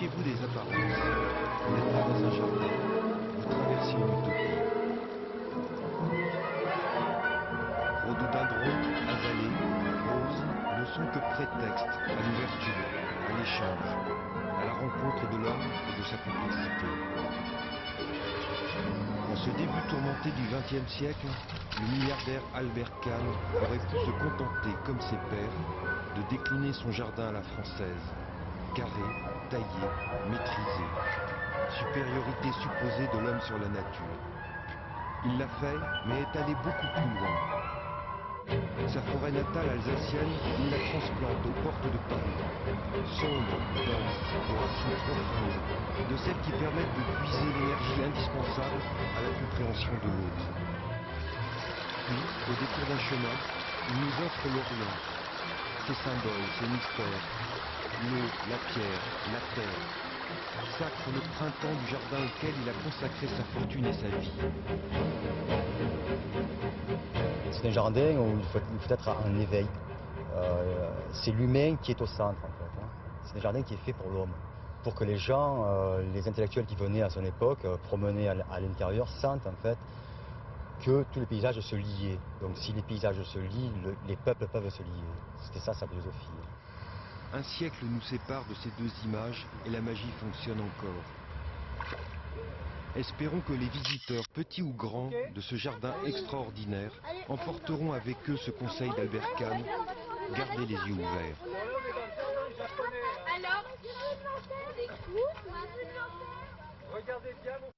Méfiez-vous des apparences. Vous n'êtes pas dans un jardin, vous traversez une utopie. Rhododendrons, azalées, roses ne sont que prétextes à l'ouverture, à l'échange, à la rencontre de l'homme et de sa complexité. En ce début tourmenté du XXe siècle, le milliardaire Albert Kahn aurait pu se contenter, comme ses pairs, de décliner son jardin à la française. Carré, taillé, maîtrisé. Supériorité supposée de l'homme sur la nature. Il l'a fait, mais est allé beaucoup plus loin. Sa forêt natale alsacienne, il la transplante aux portes de Paris. Sombre, dense, aux racines profondes, de celles qui permettent de puiser l'énergie indispensable à la compréhension de l'autre. Puis, au détour d'un chemin, il nous offre l'Orient, ses symboles, ses mystères, l'eau, la pierre, la terre, sacre le printemps du jardin auquel il a consacré sa fortune et sa vie. C'est un jardin où il faut être en éveil. C'est l'humain qui est au centre en fait. C'est un jardin qui est fait pour l'homme. Pour que les gens, les intellectuels qui venaient à son époque, promener à l'intérieur, sentent en fait que tous les paysages se liaient. Donc si les paysages se lient, les peuples peuvent se lier. C'était ça sa philosophie. Un siècle nous sépare de ces deux images et la magie fonctionne encore. Espérons que les visiteurs, petits ou grands, de ce jardin extraordinaire, emporteront avec eux ce conseil d'Albert Kahn, gardez les yeux ouverts. Alors, regardez bien mon